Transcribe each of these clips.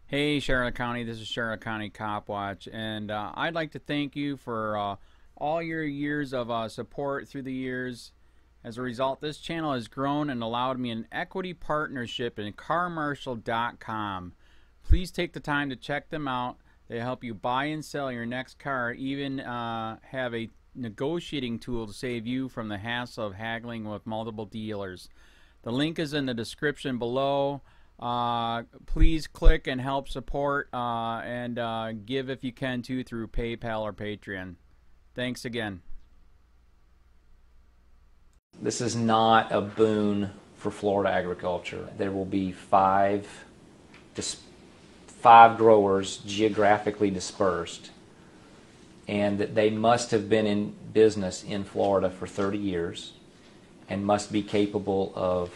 Hey Charlotte County, this is Charlotte County COPWATCH, and I'd like to thank you for all your years of support through the years. As a result, this channel has grown and allowed me an equity partnership in carmarshal.com. Please take the time to check them out. They help you buy and sell your next car, even have a negotiating tool to save you from the hassle of haggling with multiple dealers. The link is in the description below. Please click and help support and give if you can too through PayPal or Patreon. Thanks again. This is not a boon for Florida agriculture. There will be five growers geographically dispersed, and they must have been in business in Florida for 30 years and must be capable of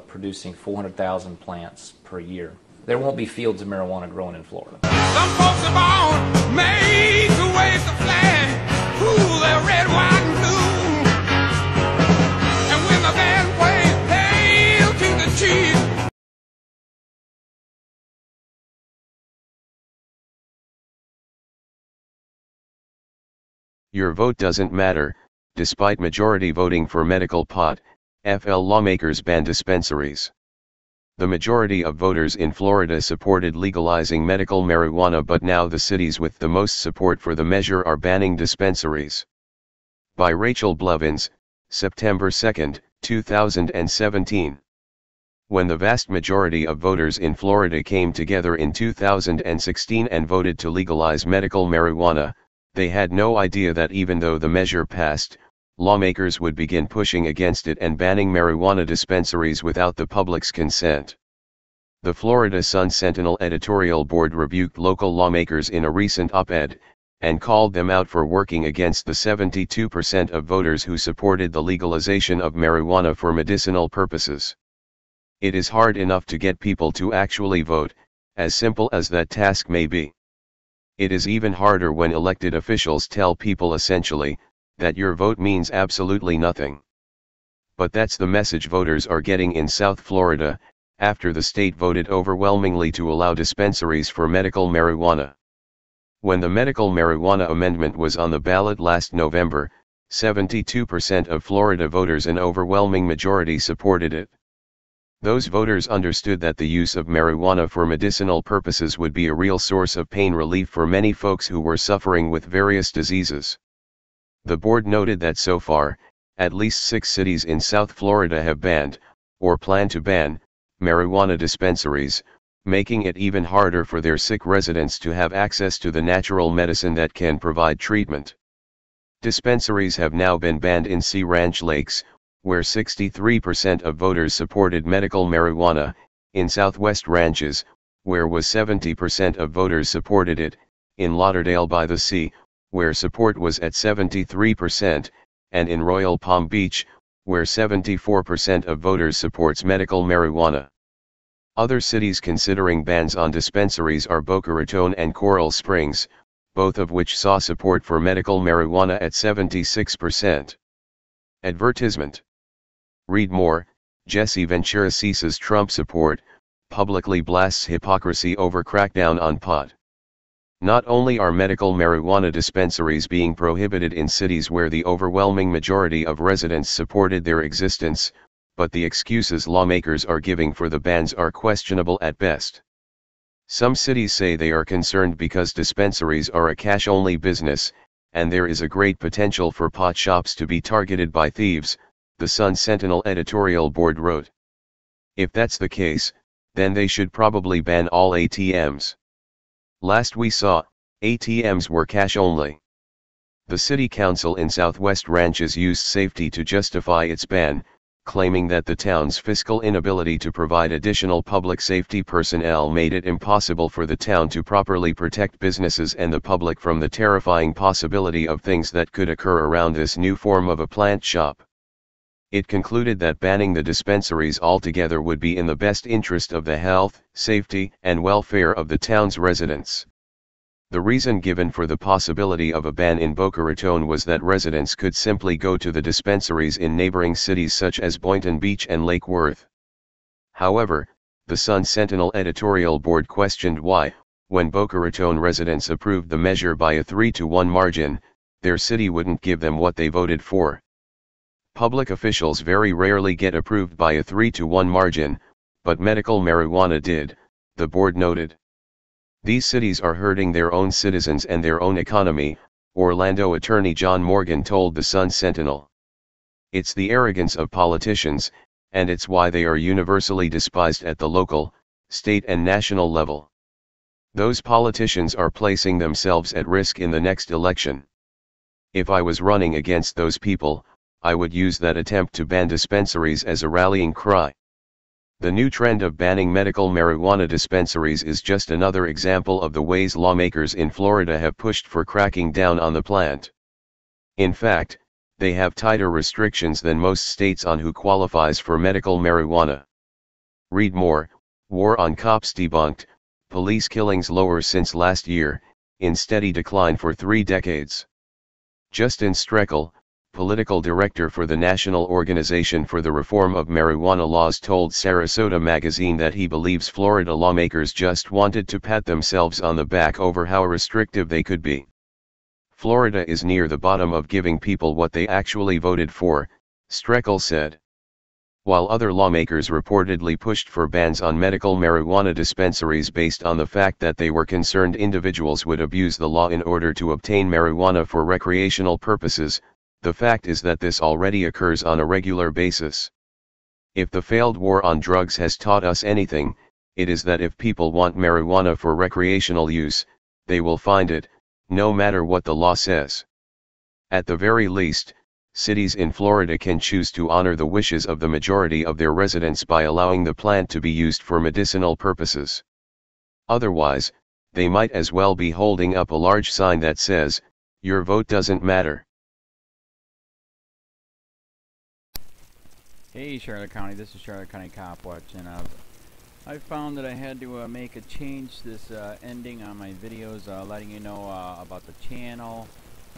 producing 400,000 plants per year. There won't be fields of marijuana growing in Florida. Some folks are born made to wave the flag, ooh, they're red, white, and blue. And when the band plays Hail to the Chief. Your vote doesn't matter. Despite majority voting for medical pot, FL lawmakers ban dispensaries. The majority of voters in Florida supported legalizing medical marijuana, but now the cities with the most support for the measure are banning dispensaries. By Rachel Blevins, September 2, 2017. When the vast majority of voters in Florida came together in 2016 and voted to legalize medical marijuana, they had no idea that even though the measure passed, lawmakers would begin pushing against it and banning marijuana dispensaries without the public's consent. The Florida Sun-Sentinel editorial board rebuked local lawmakers in a recent op-ed, and called them out for working against the 72% of voters who supported the legalization of marijuana for medicinal purposes. It is hard enough to get people to actually vote, as simple as that task may be. It is even harder when elected officials tell people essentially, that your vote means absolutely nothing. But that's the message voters are getting in South Florida, after the state voted overwhelmingly to allow dispensaries for medical marijuana. When the medical marijuana amendment was on the ballot last November, 72% of Florida voters, an overwhelming majority, supported it. Those voters understood that the use of marijuana for medicinal purposes would be a real source of pain relief for many folks who were suffering with various diseases. The board noted that so far, at least 6 cities in South Florida have banned, or plan to ban, marijuana dispensaries, making it even harder for their sick residents to have access to the natural medicine that can provide treatment. Dispensaries have now been banned in Sea Ranch Lakes, where 63% of voters supported medical marijuana, in Southwest Ranches, where was 70% of voters supported it, in Lauderdale by the Sea, where support was at 73%, and in Royal Palm Beach, where 74% of voters supports medical marijuana. Other cities considering bans on dispensaries are Boca Raton and Coral Springs, both of which saw support for medical marijuana at 76%. Advertisement. Read more. Jesse Ventura ceases Trump support, publicly blasts hypocrisy over crackdown on pot. Not only are medical marijuana dispensaries being prohibited in cities where the overwhelming majority of residents supported their existence, but the excuses lawmakers are giving for the bans are questionable at best. Some cities say they are concerned because dispensaries are a cash-only business, and there is a great potential for pot shops to be targeted by thieves, the Sun-Sentinel editorial board wrote. If that's the case, then they should probably ban all ATMs. Last we saw, ATMs were cash only. The city council in Southwest Ranches used safety to justify its ban, claiming that the town's fiscal inability to provide additional public safety personnel made it impossible for the town to properly protect businesses and the public from the terrifying possibility of things that could occur around this new form of a plant shop. It concluded that banning the dispensaries altogether would be in the best interest of the health, safety, and welfare of the town's residents. The reason given for the possibility of a ban in Boca Raton was that residents could simply go to the dispensaries in neighboring cities such as Boynton Beach and Lake Worth. However, the Sun Sentinel editorial board questioned why, when Boca Raton residents approved the measure by a 3-to-1 margin, their city wouldn't give them what they voted for. Public officials very rarely get approved by a 3-to-1 margin, but medical marijuana did, the board noted. These cities are hurting their own citizens and their own economy, Orlando attorney John Morgan told the Sun Sentinel. It's the arrogance of politicians, and it's why they are universally despised at the local, state and national level. Those politicians are placing themselves at risk in the next election. If I was running against those people, I would use that attempt to ban dispensaries as a rallying cry. The new trend of banning medical marijuana dispensaries is just another example of the ways lawmakers in Florida have pushed for cracking down on the plant. In fact, they have tighter restrictions than most states on who qualifies for medical marijuana. Read more, War on Cops debunked, police killings lower since last year, in steady decline for 3 decades. Justin Streckel, political director for the National Organization for the Reform of Marijuana Laws, told Sarasota Magazine that he believes Florida lawmakers just wanted to pat themselves on the back over how restrictive they could be. Florida is near the bottom of giving people what they actually voted for, Streckel said. While other lawmakers reportedly pushed for bans on medical marijuana dispensaries based on the fact that they were concerned individuals would abuse the law in order to obtain marijuana for recreational purposes, the fact is that this already occurs on a regular basis. If the failed war on drugs has taught us anything, it is that if people want marijuana for recreational use, they will find it, no matter what the law says. At the very least, cities in Florida can choose to honor the wishes of the majority of their residents by allowing the plant to be used for medicinal purposes. Otherwise, they might as well be holding up a large sign that says, "Your vote doesn't matter." Hey Charlotte County, this is Charlotte County COPWATCH, and I found that I had to make a change this ending on my videos, letting you know about the channel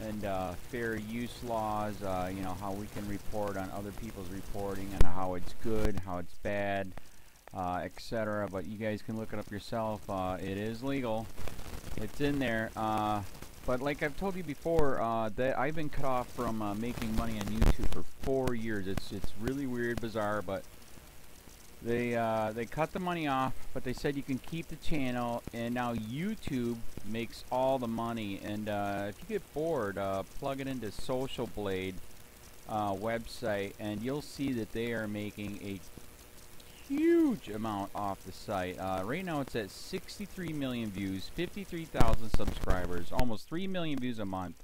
and fair use laws, you know, how we can report on other people's reporting and how it's good, how it's bad, etc. But you guys can look it up yourself. It is legal. It's in there. But like I've told you before, that I've been cut off from making money on YouTube for 4 years. It's really weird, bizarre, but they cut the money off, but they said you can keep the channel, and now YouTube makes all the money. And if you get bored, plug it into Social Blade website, and you'll see that they are making a huge amount off the site. Right now it's at 63 million views, 53,000 subscribers, almost 3 million views a month.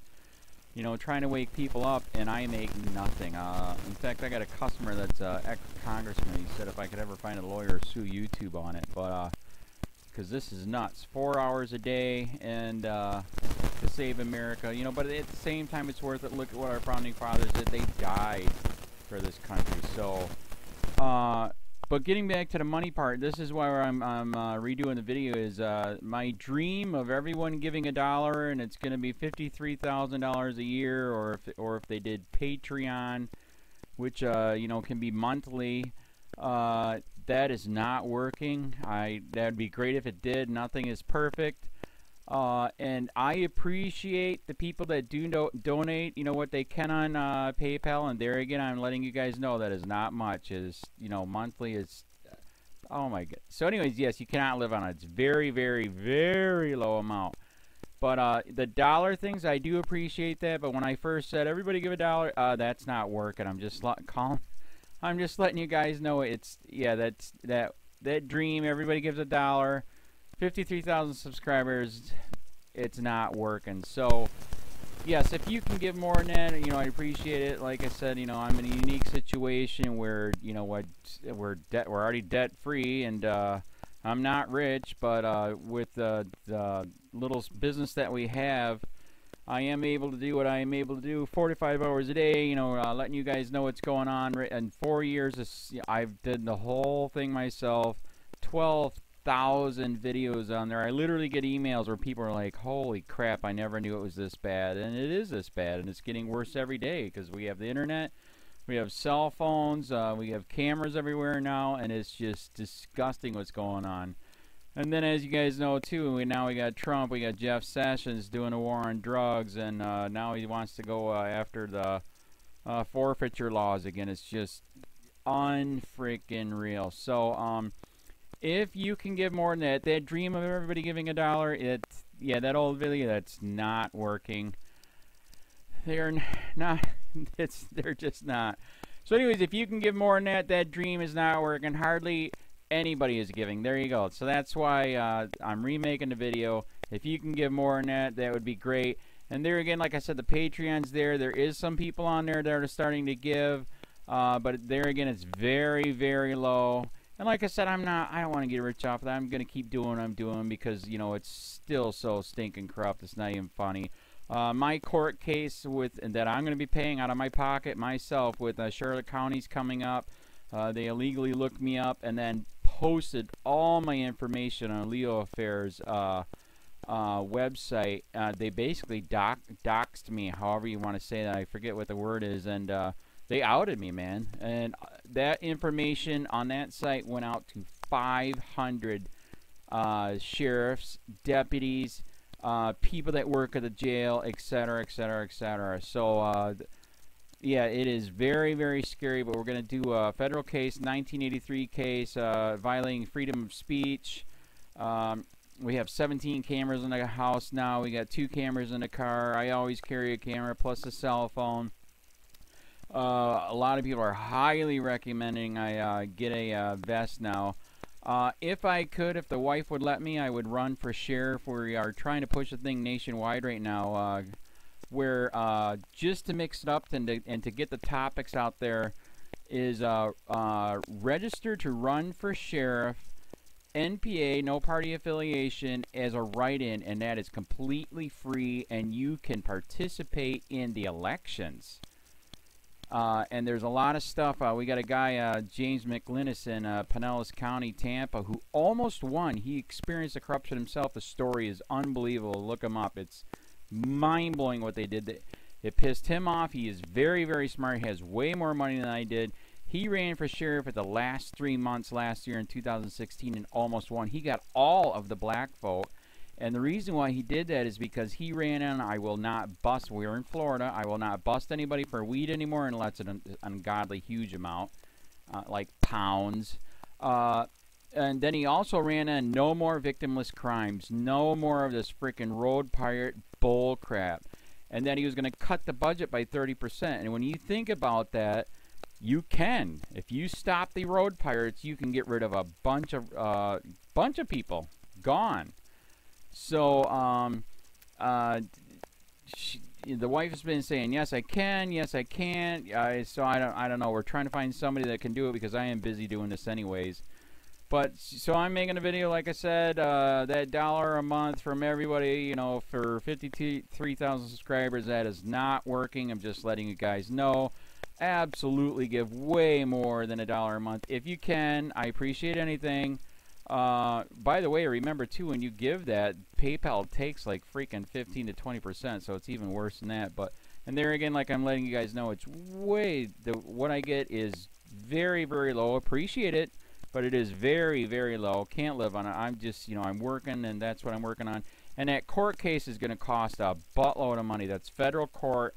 You know, trying to wake people up, and I make nothing. In fact, I got a customer that's ex-congressman. He said if I could ever find a lawyer, sue YouTube on it. But because this is nuts, 4 hours a day, and to save America. You know, but at the same time, it's worth it. Look at what our founding fathers did. They died for this country. So, but getting back to the money part, this is why I'm redoing the video. Is my dream of everyone giving $1, and it's going to be $53,000 a year, or if they did Patreon, which you know, can be monthly. That is not working. That'd be great if it did. Nothing is perfect. And I appreciate the people that do donate, you know, what they can on PayPal. And there again, I'm letting you guys know that is not much. Is, you know, monthly is, oh my god. So anyways, yes, you cannot live on it. It's very, very, very low amount. But the dollar things, I do appreciate that. But when I first said everybody give $1, that's not working. I'm just letting you guys know it's, yeah, that's that dream. Everybody gives $1. 53,000 subscribers, it's not working. So yes, if you can give more than that, you know, I appreciate it. Like I said, you know, I'm in a unique situation where, you know, we're already debt free, and I'm not rich, but with the little business that we have, I am able to do what I am able to do 45 hours a day, you know, letting you guys know what's going on. In 4 years, I've did the whole thing myself. 12,000 videos on there. I literally get emails where people are like, holy crap, I never knew it was this bad. And it is this bad, and it's getting worse every day because we have the internet, We have cell phones. We have cameras everywhere now, and it's just disgusting what's going on. And then, as you guys know, too, we got Trump. We got Jeff Sessions doing a war on drugs, and now he wants to go after the forfeiture laws again. It's just unfreaking real. So, if you can give more than that dream of everybody giving $1, yeah, that old video, that's not working. They're not. They're just not. So, anyways, if you can give more than that dream is not working. Hardly anybody is giving. There you go. So that's why I'm remaking the video. If you can give more than that, that would be great. And there again, like I said, the Patreon's there. There is some people on there that are starting to give, but there again, it's very, very low. And like I said, I don't want to get rich off of that. I'm going to keep doing what I'm doing because, you know, it's still so stinking corrupt. It's not even funny. My court case that I'm going to be paying out of my pocket myself with Charlotte County's coming up. They illegally looked me up and then posted all my information on LEOAFFAIRS website. They basically doxed me, however you want to say that. I forget what the word is, and they outed me, man. And that information on that site went out to 500 sheriffs, deputies, people that work at the jail, etc., etc., etc. So, yeah, it is very, very scary, but we're going to do a federal case, 1983 case, violating freedom of speech. We have 17 cameras in the house now. We got 2 cameras in the car. I always carry a camera plus a cell phone. A lot of people are highly recommending I get a vest now. If I could, if the wife would let me, I would run for sheriff. We are trying to push the thing nationwide right now. Where just to mix it up and to get the topics out there is register to run for sheriff, NPA, no party affiliation, as a write-in, and that is completely free, and you can participate in the elections. And there's a lot of stuff. We got a guy, James McLinnis in Pinellas County, Tampa, who almost won. He experienced the corruption himself. The story is unbelievable. Look him up. It's mind-blowing what they did. It pissed him off. He is very, very smart. He has way more money than I did. He ran for sheriff at the last 3 months last year in 2016 and almost won. He got all of the black vote. And the reason why he did that is because he ran on, I will not bust, we're in Florida, I will not bust anybody for weed anymore unless it's an ungodly huge amount, like pounds. And then he also ran on no more victimless crimes, no more of this freaking road pirate bull crap. And then he was going to cut the budget by 30%. And when you think about that, you can. If you stop the road pirates, you can get rid of a bunch of people. Gone. So, the wife has been saying, yes, I can, yes, I can't. So I don't know. We're trying to find somebody that can do it because I am busy doing this anyways. But, so I'm making a video, like I said, that $1 a month from everybody, you know, for 53,000 subscribers, that is not working. I'm just letting you guys know. Absolutely give way more than $1 a month. If you can, I appreciate anything. By the way, remember too, when you give that, PayPal takes like freaking 15 to 20%, so it's even worse than that. But, and there again, like I'm letting you guys know, it's way, what I get is very, very low. Appreciate it, but it is very, very low. Can't live on it. I'm just, you know, I'm working, and that's what I'm working on. And that court case is going to cost a buttload of money. That's federal court.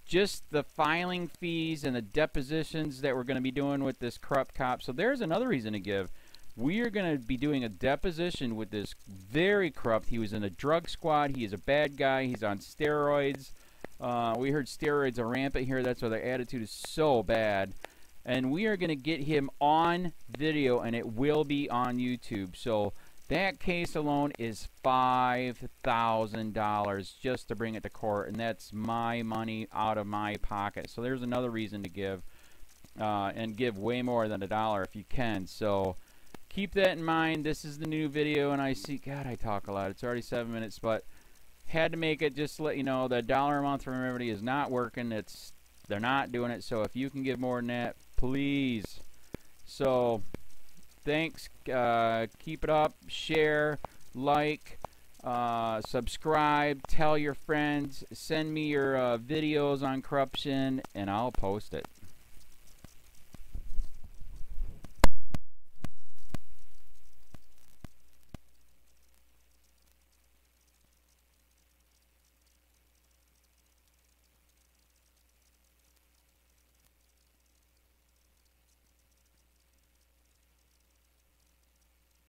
Just the filing fees and the depositions that we're going to be doing with this corrupt cop. So there's another reason to give. We are going to be doing a deposition with this very corrupt. He was in a drug squad. He is a bad guy. He's on steroids. We heard steroids are rampant here. That's why their attitude is so bad. And we are going to get him on video, and it will be on YouTube. So that case alone is $5,000 just to bring it to court, and that's my money out of my pocket. So there's another reason to give, and give way more than $1 if you can. So keep that in mind. This is the new video, and I see, God, I talk a lot. It's already 7 minutes, but had to make it just to let you know that $1 a month from everybody is not working. They're not doing it. So if you can give more than that, please. So thanks. Keep it up. Share, like, subscribe, tell your friends, send me your videos on corruption, and I'll post it.